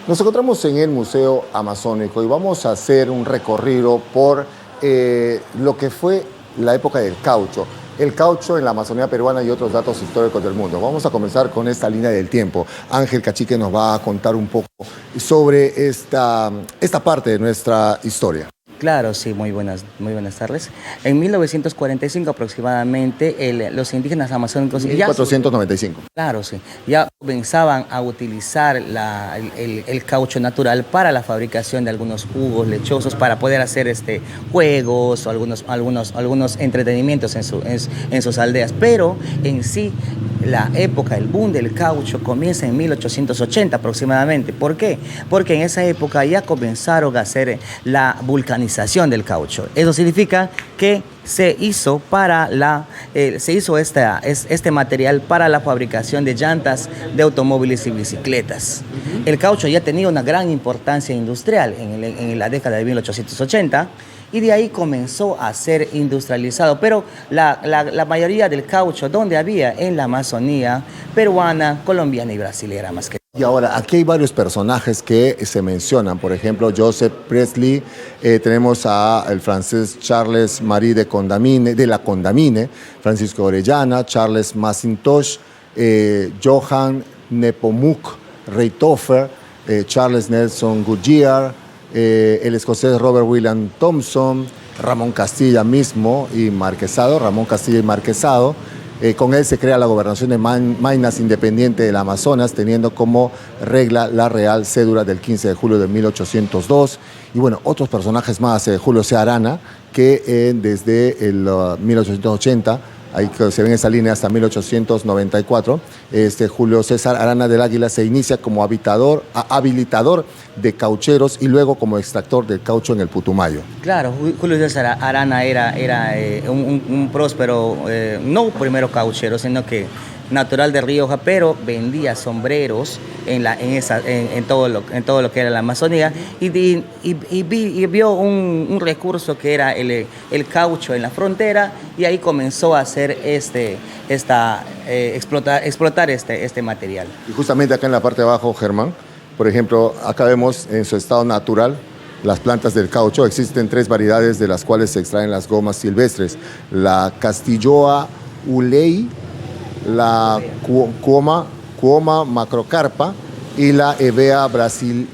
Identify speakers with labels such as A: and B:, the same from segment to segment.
A: Nos encontramos en el Museo Amazónico y vamos a hacer un recorrido por lo que fue la época del caucho. El caucho en la Amazonía peruana y otros datos históricos del mundo. Vamos a comenzar con esta línea del tiempo. Ángel Cachique nos va a contar un poco sobre esta parte de nuestra historia.
B: Claro, sí, muy buenas tardes. En 1945 aproximadamente, los indígenas amazónicos...
A: 1495.
B: Claro, sí. Ya comenzaban a utilizar el caucho natural para la fabricación de algunos jugos lechosos, para poder hacer juegos o algunos entretenimientos en sus aldeas. Pero en sí, la época, el boom del caucho comienza en 1880 aproximadamente. ¿Por qué? Porque en esa época ya comenzaron a hacer la vulcanización del caucho. Eso significa que se hizo este material para la fabricación de llantas de automóviles y bicicletas. El caucho ya tenía una gran importancia industrial en la década de 1880 y de ahí comenzó a ser industrializado. Pero la mayoría del caucho, ¿dónde había? En la Amazonía peruana, colombiana y brasilera más que.
A: Y ahora, aquí hay varios personajes que se mencionan. Por ejemplo, Joseph Priestley, tenemos al francés Charles Marie de la Condamine, Francisco Orellana, Charles Mackintosh, Johann Nepomuk Reithofer, Charles Nelson Goodyear, el escocés Robert William Thompson, Ramón Castilla mismo y Marquesado, Ramón Castilla y Marquesado. Con él se crea la gobernación de Maynas independiente del Amazonas, teniendo como regla la Real Cédula del 15 de julio de 1802. Y bueno, otros personajes más, Julio C. Arana, que desde el 1880, ahí que se ve en esa línea hasta 1894, Julio César Arana del Águila se inicia como habilitador de caucheros y luego como extractor del caucho en el Putumayo.
B: Claro, Julio César Arana era un próspero, no primero cauchero, sino que natural de Rioja, pero vendía sombreros en todo lo que era la Amazonía y vio un recurso que era el caucho en la frontera y ahí comenzó a hacer explotar este material.
A: Y justamente acá en la parte de abajo, Germán, por ejemplo, acá vemos en su estado natural las plantas del caucho. Existen 3 variedades de las cuales se extraen las gomas silvestres: la Castilloa ulei, la Cuoma macrocarpa y la Hevea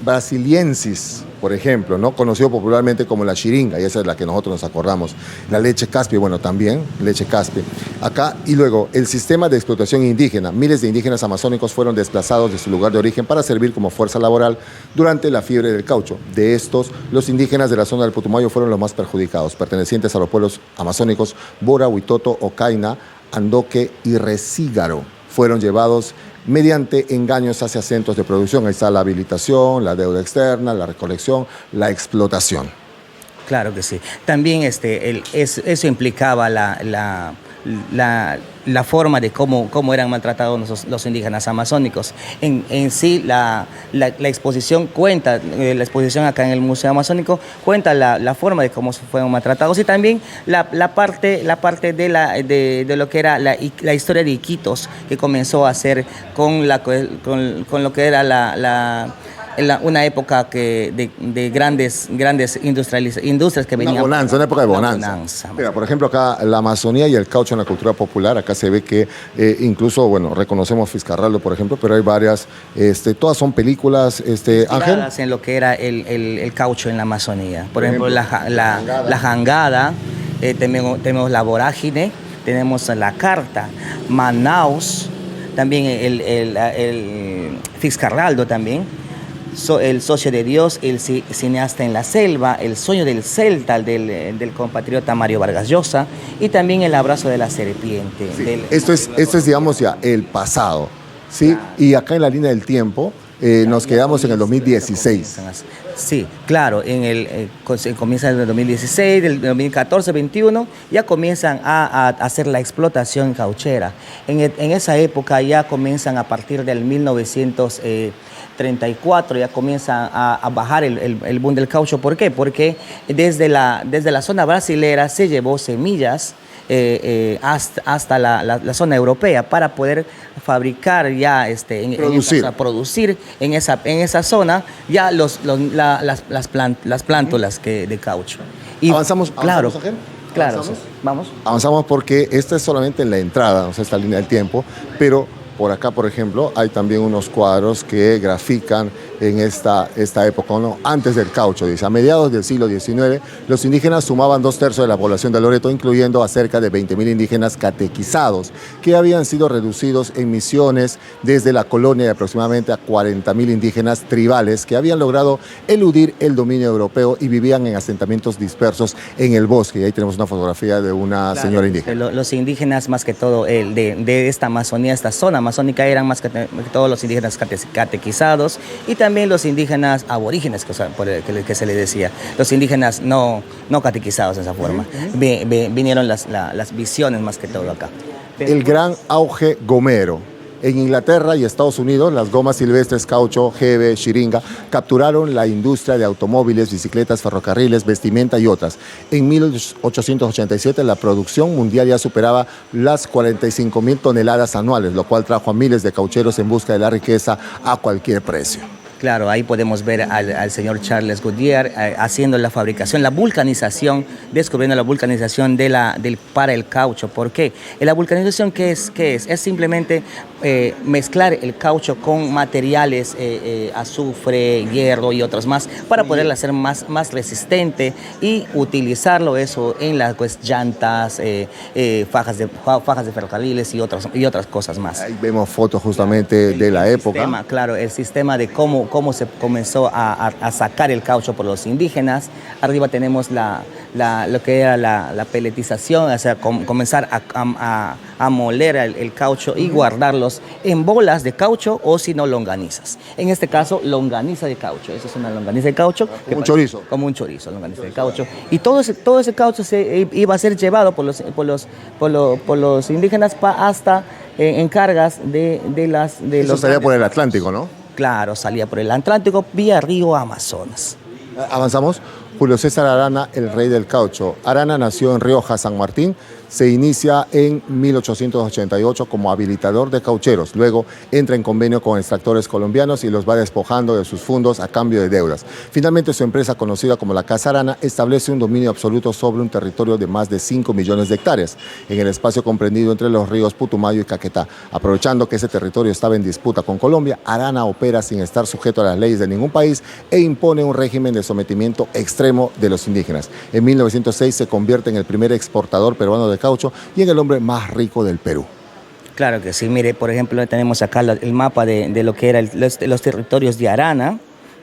A: brasiliensis, por ejemplo, ¿no? Conocido popularmente como la chiringa, y esa es la que nosotros nos acordamos. La leche caspi, bueno, también leche caspi. Acá, y luego, el sistema de explotación indígena. Miles de indígenas amazónicos fueron desplazados de su lugar de origen para servir como fuerza laboral durante la fiebre del caucho. De estos, los indígenas de la zona del Putumayo fueron los más perjudicados, pertenecientes a los pueblos amazónicos Bora, Huitoto, Ocaina, Andoque y Resígaro. Fueron llevados mediante engaños hacia centros de producción. Ahí está la habilitación, la deuda externa, la recolección, la explotación.
B: Claro que sí. También eso implicaba la forma de cómo eran maltratados los indígenas amazónicos. En sí, la exposición cuenta, la exposición acá en el Museo Amazónico cuenta la forma de cómo fueron maltratados y también la parte de lo que era la historia de Iquitos, que comenzó a hacer con lo que era una época de grandes industrias que venían.
A: Una época de bonanza. Mira, por ejemplo, acá la Amazonía y el caucho en la cultura popular, acá se ve que incluso, bueno, reconocemos Fiscarraldo, por ejemplo, pero hay varias, todas son películas, Ángel.
B: En lo que era el caucho en la Amazonía. Por ejemplo, la jangada, tenemos la vorágine, tenemos la carta, Manaus, también el Fiscarraldo también. El socio de Dios, el cineasta en la selva, el sueño del celta del compatriota Mario Vargas Llosa y también el abrazo de la serpiente.
A: Sí. Esto es, digamos, ya el pasado, ¿sí? Claro. Y acá en la línea del tiempo nos quedamos en el 2016.
B: Sí, claro, comienza en el 2016, del 2014, 2021, ya comienzan a hacer la explotación cauchera. En esa época ya comienzan a partir del 1934, ya comienza a bajar el boom del caucho. ¿Por qué? Porque desde la zona brasilera se llevó semillas hasta la zona europea para poder fabricar ya producir en esa zona ya las plántulas de caucho.
A: Y avanzamos,
B: claro, claro,
A: ¿Avanzamos?
B: Sí. Vamos.
A: Avanzamos porque esta es solamente la entrada, o sea, esta línea del tiempo, pero por acá, por ejemplo, hay también unos cuadros que grafican en esta época, ¿no? Antes del caucho, dice. A mediados del siglo XIX, los indígenas sumaban 2/3 de la población de Loreto, incluyendo a cerca de 20.000 indígenas catequizados, que habían sido reducidos en misiones desde la colonia de aproximadamente a 40.000 indígenas tribales que habían logrado eludir el dominio europeo y vivían en asentamientos dispersos en el bosque. Y ahí tenemos una fotografía de una señora indígena.
B: Los indígenas, más que todo, de esta Amazonía, esta zona amazónica, eran más que todos los indígenas catequizados y también los indígenas aborígenes, que se le decía. Los indígenas no catequizados de esa forma. Vinieron las visiones más que todo acá.
A: El gran auge gomero. En Inglaterra y Estados Unidos, las gomas silvestres caucho, jeve, xiringa capturaron la industria de automóviles, bicicletas, ferrocarriles, vestimenta y otras. En 1887 la producción mundial ya superaba las 45.000 toneladas anuales, lo cual trajo a miles de caucheros en busca de la riqueza a cualquier precio.
B: Claro, ahí podemos ver al señor Charles Goodyear haciendo la fabricación, la vulcanización, descubriendo la vulcanización para el caucho. ¿Por qué? La vulcanización, ¿qué es? Es simplemente mezclar el caucho con materiales, azufre, hierro y otros más, para poderla hacer más resistente y utilizarlo eso en las llantas, fajas de ferrocarriles y otras cosas más.
A: Ahí vemos fotos justamente de la época.
B: Claro, el sistema de cómo se comenzó a sacar el caucho por los indígenas. Arriba tenemos lo que era la peletización, o sea, comenzar a moler el caucho y guardarlos en bolas de caucho o si no longanizas. En este caso, longaniza de caucho. Esa es una longaniza de caucho.
A: Como un chorizo.
B: Como un chorizo, longaniza de caucho. Y todo ese caucho iba a ser llevado por los indígenas hasta en cargas
A: Eso estaría por el Atlántico, ¿no?
B: Claro, salía por el Atlántico vía río Amazonas.
A: Avanzamos. Julio César Arana, el rey del caucho. Arana nació en Rioja, San Martín. Se inicia en 1888 como habilitador de caucheros. Luego entra en convenio con extractores colombianos y los va despojando de sus fundos a cambio de deudas. Finalmente, su empresa, conocida como la Casa Arana, establece un dominio absoluto sobre un territorio de más de 5 millones de hectáreas, en el espacio comprendido entre los ríos Putumayo y Caquetá. Aprovechando que ese territorio estaba en disputa con Colombia, Arana opera sin estar sujeto a las leyes de ningún país e impone un régimen de sometimiento extremo de los indígenas. En 1906 se convierte en el primer exportador peruano de caucho y en el hombre más rico del Perú.
B: Claro que sí, mire, por ejemplo, tenemos acá el mapa de lo que eran los territorios de Arana,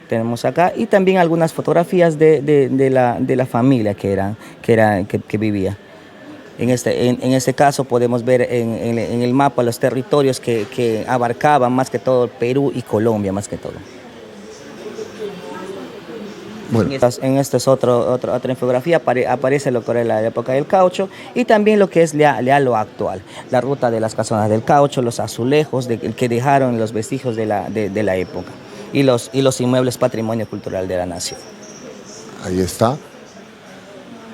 B: tenemos acá, y también algunas fotografías de la familia que vivía. En este caso podemos ver en el mapa los territorios que abarcaban más que todo Perú y Colombia, más que todo. Bueno. En esta es otra infografía, aparece lo que era la época del caucho y también lo que es ya lo actual, la ruta de las casonas del caucho, los azulejos que dejaron los vestigios de la época y los inmuebles patrimonio cultural de la nación.
A: Ahí está.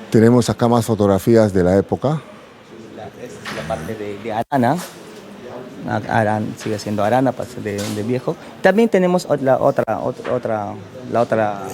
A: Tenemos acá más fotografías de la época.
B: Esta es la parte de Arana. Arana, sigue siendo Arana, de viejo. También tenemos la otra.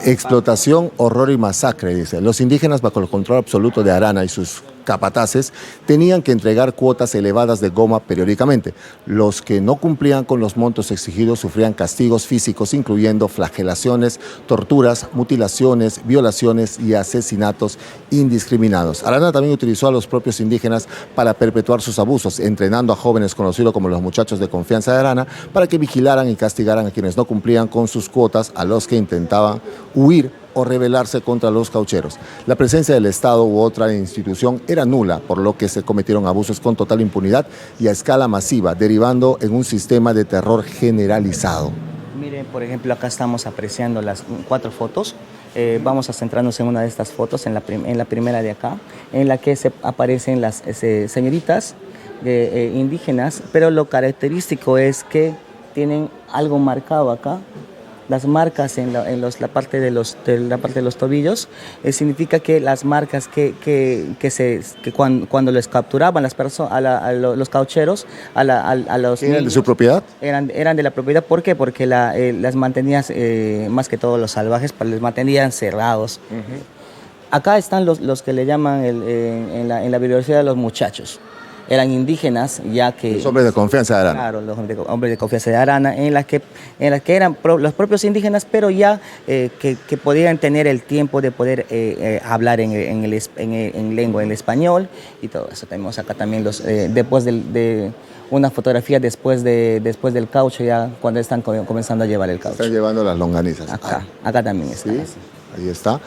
A: Explotación, horror y masacre, dice. Los indígenas, bajo el control absoluto de Arana y sus capataces, tenían que entregar cuotas elevadas de goma periódicamente. Los que no cumplían con los montos exigidos sufrían castigos físicos, incluyendo flagelaciones, torturas, mutilaciones, violaciones y asesinatos indiscriminados. Arana también utilizó a los propios indígenas para perpetuar sus abusos, entrenando a jóvenes conocidos como los muchachos de confianza de Arana para que vigilaran y castigaran a quienes no cumplían con sus cuotas, a los que intentaban huir o rebelarse contra los caucheros. La presencia del Estado u otra institución era nula, por lo que se cometieron abusos con total impunidad y a escala masiva, derivando en un sistema de terror generalizado.
B: Miren, por ejemplo, acá estamos apreciando las 4 fotos. Vamos a centrarnos en una de estas fotos, en la primera de acá, en la que aparecen las señoritas indígenas, pero lo característico es que tienen algo marcado acá las marcas en la parte de la parte de los tobillos, significa que las marcas cuando les capturaban las personas, los caucheros, a los
A: ¿Eran de
B: niños,
A: su propiedad?
B: eran de la propiedad. ¿Por qué? Porque las mantenían, más que todo los salvajes, pues les mantenían cerrados. Acá están los que le llaman en la bibliografía los muchachos. Eran indígenas, ya que...
A: Los hombres de confianza de Arana.
B: Claro, los hombres de confianza de Arana, en las que eran los propios indígenas, pero ya que podían tener el tiempo de poder hablar en lengua, en español y todo eso. Tenemos acá también después de una fotografía después del caucho, ya cuando están comenzando a llevar el caucho.
A: Están llevando las longanizas.
B: Acá también está.
A: ¿Sí? Ahí está.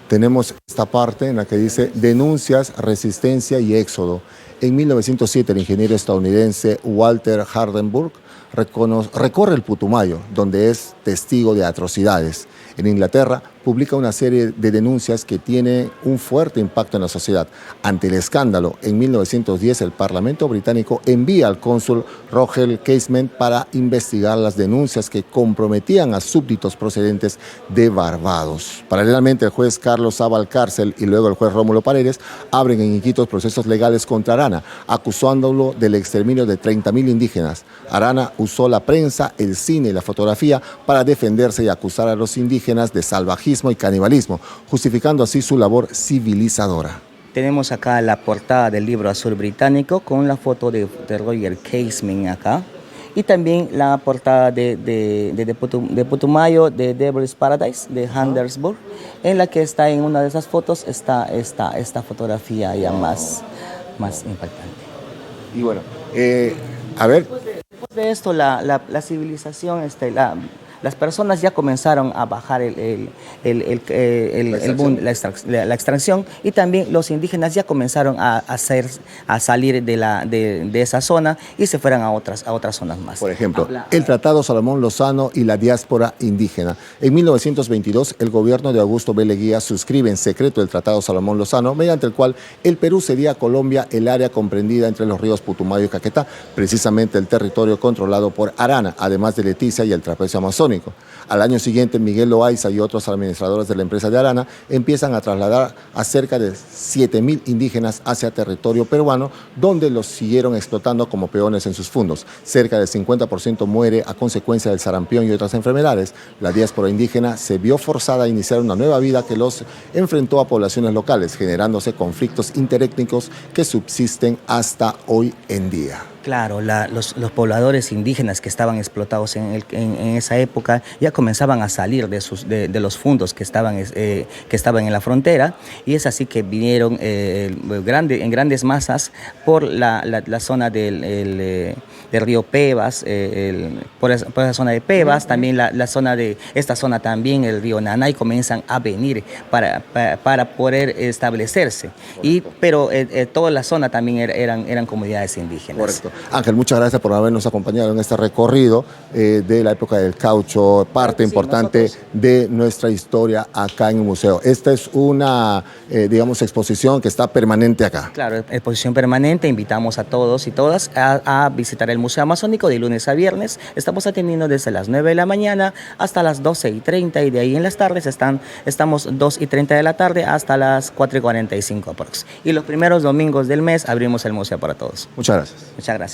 A: Tenemos esta parte en la que dice denuncias, resistencia y éxodo. En 1907 el ingeniero estadounidense Walter Hardenburg recorre el Putumayo, donde es testigo de atrocidades. En Inglaterra publica una serie de denuncias que tiene un fuerte impacto en la sociedad. Ante el escándalo, en 1910 el Parlamento británico envía al cónsul Roger Casement para investigar las denuncias que comprometían a súbditos procedentes de Barbados. Paralelamente, el juez Carlos A. Valcárcel y luego el juez Rómulo Paredes abren en Iquitos procesos legales contra Arana, acusándolo del exterminio de 30.000 indígenas. Arana usó la prensa, el cine y la fotografía para defenderse y acusar a los indígenas de salvajismo y canibalismo, justificando así su labor civilizadora.
B: Tenemos acá la portada del libro azul británico con la foto de Roger Casement acá, y también la portada de Putumayo, de Devil's Paradise, de Hardenburg, en la que está en una de esas fotos esta fotografía ya más impactante.
A: Y bueno, a ver...
B: Después de esto, la civilización, las personas ya comenzaron a bajar la extracción, y también los indígenas ya comenzaron a salir de esa zona y se fueron a otras zonas más.
A: Por ejemplo, el Tratado Salomón Lozano y la diáspora indígena. En 1922, el gobierno de Augusto B. Leguía suscribe en secreto el Tratado Salomón Lozano, mediante el cual el Perú cedía a Colombia el área comprendida entre los ríos Putumayo y Caquetá, precisamente el territorio controlado por Arana, además de Leticia y el trapecio amazónico. Al año siguiente, Miguel Loaiza y otros administradores de la empresa de Arana empiezan a trasladar a cerca de 7.000 indígenas hacia territorio peruano, donde los siguieron explotando como peones en sus fundos. Cerca del 50% muere a consecuencia del sarampión y otras enfermedades. La diáspora indígena se vio forzada a iniciar una nueva vida que los enfrentó a poblaciones locales, generándose conflictos interétnicos que subsisten hasta hoy en día.
B: Claro, los pobladores indígenas que estaban explotados en esa época ya comenzaban a salir de los fundos que estaban en la frontera, y es así que vinieron en grandes masas por la zona del río Pebas, por esa zona de Pebas, también esta zona también, el río Nanay, comienzan a venir para poder establecerse, pero toda la zona también eran comunidades indígenas.
A: Correcto. Ángel, muchas gracias por habernos acompañado en este recorrido de la época del caucho, parte importante de nuestra historia acá en el museo. Esta es una, digamos, exposición que está permanente acá.
B: Claro, exposición permanente. Invitamos a todos y todas a visitar el Museo Amazónico de lunes a viernes. Estamos atendiendo desde las 9 de la mañana hasta las 12:30, y de ahí en las tardes estamos 2:30 de la tarde hasta las 4:45 aprox. Y los primeros domingos del mes abrimos el museo para todos.
A: Muchas gracias.
B: Muchas gracias.